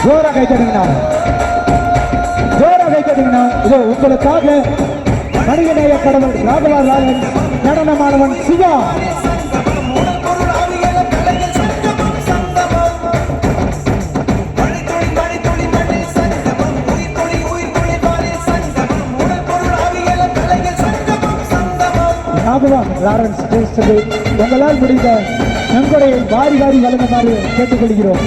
ஜோரா கை தட்டிங்கன்னா இதோ உங்களுக்காக மனிதநேய கடவுள் ராகவா ராஜன் நடனமானவன் சிவா. ராகவா லாரன்ஸ் பேசுவது உங்களால் முடிந்த நன்கொடையை வாரி வாரி வழங்குமாறு கேட்டுக்கொள்கிறோம்.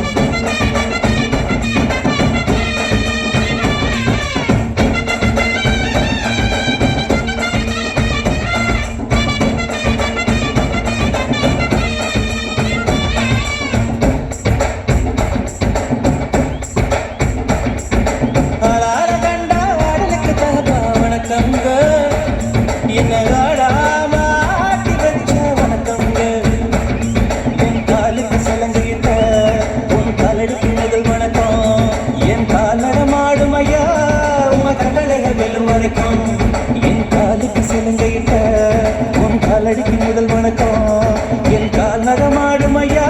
என் காலுக்கு சிலங்கையிட்ட உன் காலடிக்கு முதல் வணக்கம். என் கால் நடமாடும் ஐயா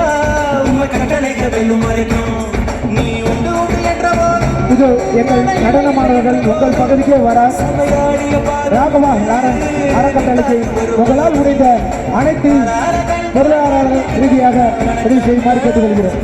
உங்க கட்டளைகள் வெல்லும் வரைக்கும் நீ உண்டு உண்டு என்றவோ. இது எங்கள் நடனமானவர்கள் உங்கள் பகுதிக்கே வர ராகவா லாரன்ஸ் அறக்கட்டளைக்கு உங்களால் முடிந்த அனைத்து பொருளாதார ரீதியாக உதவி செய்யுமாறு கேட்டுக்கொள்கிறோம்.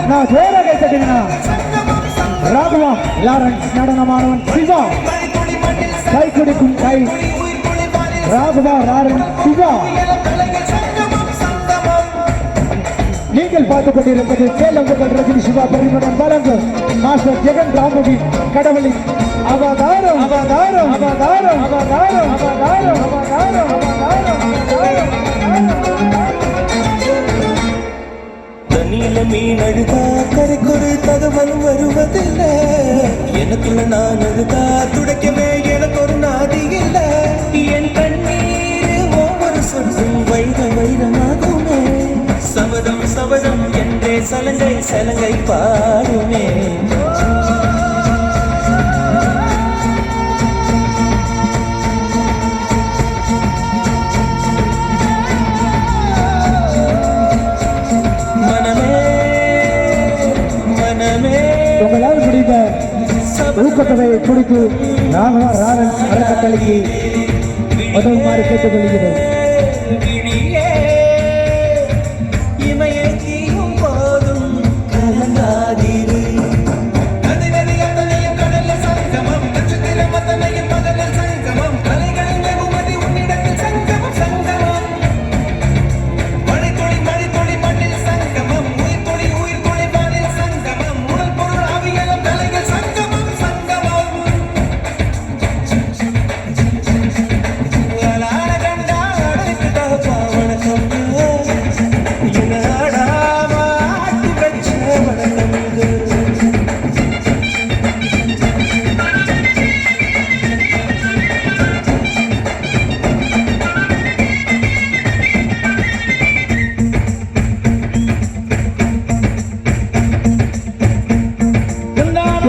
நான் ஜோரா கை தட்டினா ராகவா லாரன்ஸ் நடனமானவன் சிவா. கை குடிக்கும் கை ராகவா லாரன்ஸ் சிவா. நீங்கள் பார்த்துக் கொண்டிருப்பது சேலம் ரஜினி சிவா பெருமடன் வழங்கும் மாஸ்டர் ஜெகன் ராமுவின் கடவுளின் அவதாரம் அவதாரம் அவதாரம் அவதாரம் அவதாரம் அவதாரம் அவதாரம். தண்ணியில மீன் அழுதா கரைக்கொரு தகவலும் வருவதில்லை. எனக்குள்ள நான் அழுதா துடைக்கவே எனக்கு ஒரு நாதி இல்லை. என் கண்ணீர் ஒவ்வொரு சொற்கும் வைர வைரமாகுமே. சபதம் சபதம் என்றே சலங்கை சலங்கை பாடுமே. உங்களால் முடிந்த ஊக்கத்தொகையை கொடுத்து ராகவா லாரன்ஸ் அறக்கட்டளைக்கு உதவுமாறு கேட்டுக்கொள்கிறோம்.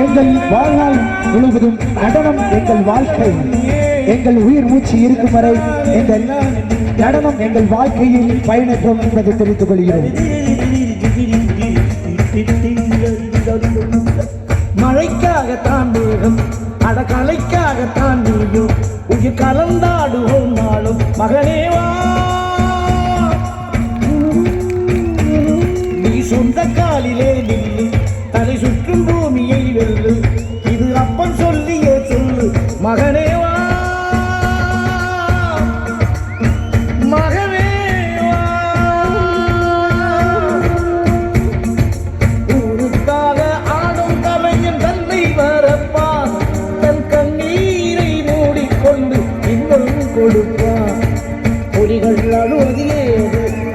எங்கள் வாழ்நாள் முழுவதும் நடனம் எங்கள் வாழ்க்கை, எங்கள் உயிர் மூச்சு இருக்கும் வரை இந்த நடனம் எங்கள் வாழ்க்கையில் பயணம் என்பதை தெரிவித்துக் கொள்கிறோம். மழைக்காகத்தான் மேகம் அடகலைக்காகத்தான் நீயும் உயிர் கலந்தாடுவோம் நாளும் மகனேவா. நீ சொந்த காலிலே நில்லு தலை சுற்றும் பூமியை வெல்லு. இது அப்பன் சொல்லியே சொல்லு மகனேவா மகனேவா. ஊருக்காக ஆடும் கலைஞன் தன்னை வரப்பான். தன் கண்ணீரை மூடிக்கொண்டு இன்னும் கொடுப்பான். பொறிகள் அழுவதிலே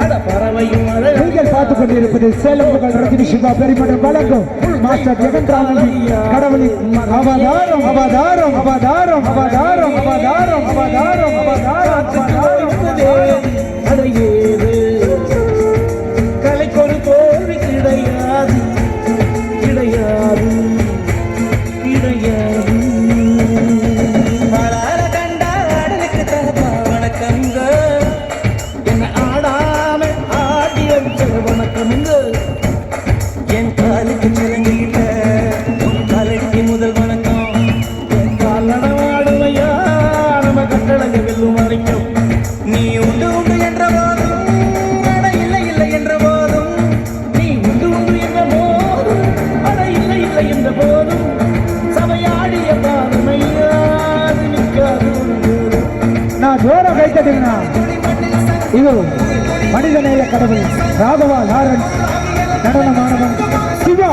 அட பறவையும் நீங்கள் பார்த்துக் கொண்டிருப்பது சேலம் ரஜினி சிவா பெருமடன் வழங்கும் மாஸ்டர் ஜெகன் ராமுவின் கடவுளின் அவதாரம் அவதாரம் அவதாரம் அவதாரம் அவதாரம் அவதாரம் அவதாரம். அடையேது கலை இது மனிதநேய கடவுள் ராகவா லாரன்ஸ் நடனமானவன் சிவா.